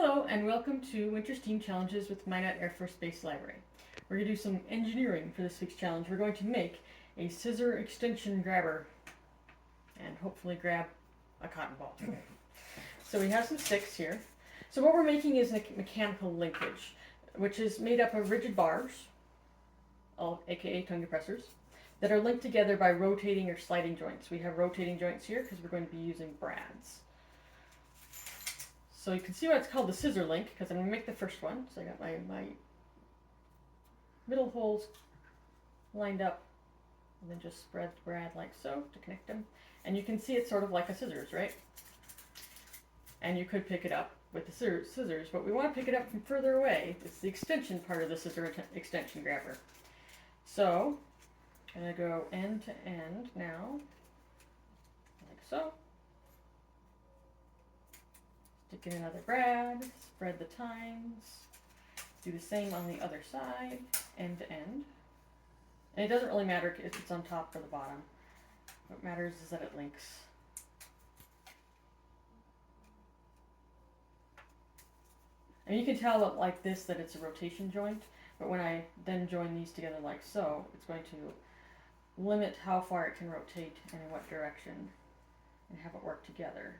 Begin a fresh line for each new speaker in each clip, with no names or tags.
Hello and welcome to Winter STEAM Challenges with Minot Air Force Base Library. We're going to do some engineering for this week's challenge. We're going to make a scissor extension grabber and hopefully grab a cotton ball. So we have some sticks here. So what we're making is a mechanical linkage, which is made up of rigid bars, aka tongue depressors, that are linked together by rotating or sliding joints. We have rotating joints here because we're going to be using brads. So you can see why it's called the scissor link, because I'm going to make the first one. So I got my middle holes lined up, and then just spread the brad like so to connect them. And you can see it's sort of like a scissors, right? And you could pick it up with the scissors, but we want to pick it up from further away. It's the extension part of the scissor extension grabber. So I'm going to go end to end now, like so. Stick in another brad, spread the tines, do the same on the other side, end to end. And it doesn't really matter if it's on top or the bottom. What matters is that it links. And you can tell that like this that it's a rotation joint, but when I then join these together like so, it's going to limit how far it can rotate and in what direction and have it work together.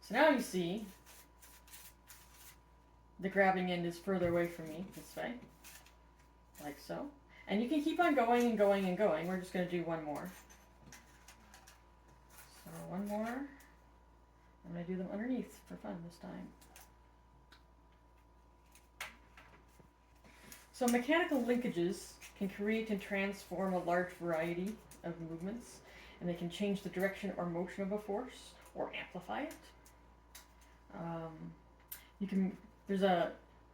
So now you see the grabbing end is further away from me this way, like so. And you can keep on going and going and going. We're just going to do one more. So one more. I'm going to do them underneath for fun this time. So mechanical linkages can create and transform a large variety of movements, and they can change the direction or motion of a force or amplify it. There's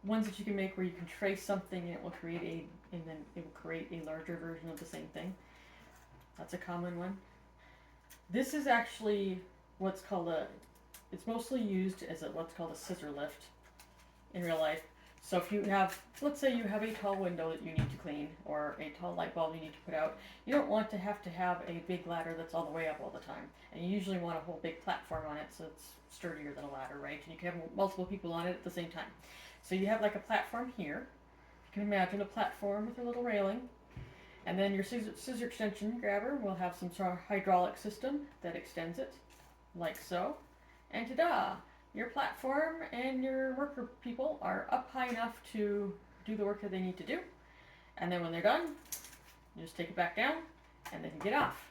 ones that you can make where you can trace something and it will create a larger version of the same thing. That's a common one. This is actually it's mostly used as what's called a scissor lift in real life. So if you have, let's say you have a tall window that you need to clean or a tall light bulb you need to put out, you don't want to have a big ladder that's all the way up all the time. And you usually want a whole big platform on it so it's sturdier than a ladder, right? And you can have multiple people on it at the same time. So you have like a platform here. You can imagine a platform with a little railing. And then your scissor extension grabber will have some sort of hydraulic system that extends it, like so. And ta-da! Your platform and your worker people are up high enough to do the work that they need to do. And then when they're done, you just take it back down and they can get off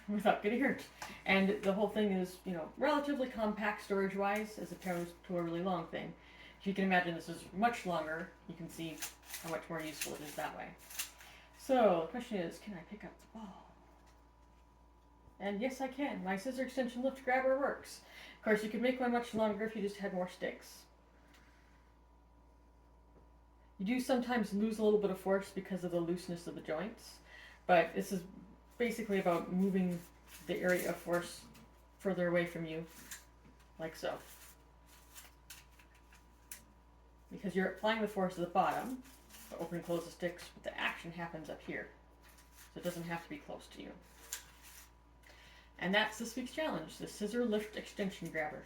without getting hurt. And the whole thing is, relatively compact storage-wise as opposed to a really long thing. If you can imagine this is much longer, you can see how much more useful it is that way. So the question is, can I pick up the ball? And yes, I can. My scissor extension lift grabber works. Of course, you could make one much longer if you just had more sticks. You do sometimes lose a little bit of force because of the looseness of the joints, but this is basically about moving the area of force further away from you, like so. Because you're applying the force at the bottom, to open and close the sticks, but the action happens up here. So it doesn't have to be close to you. And that's this week's challenge, the scissor lift extension grabber.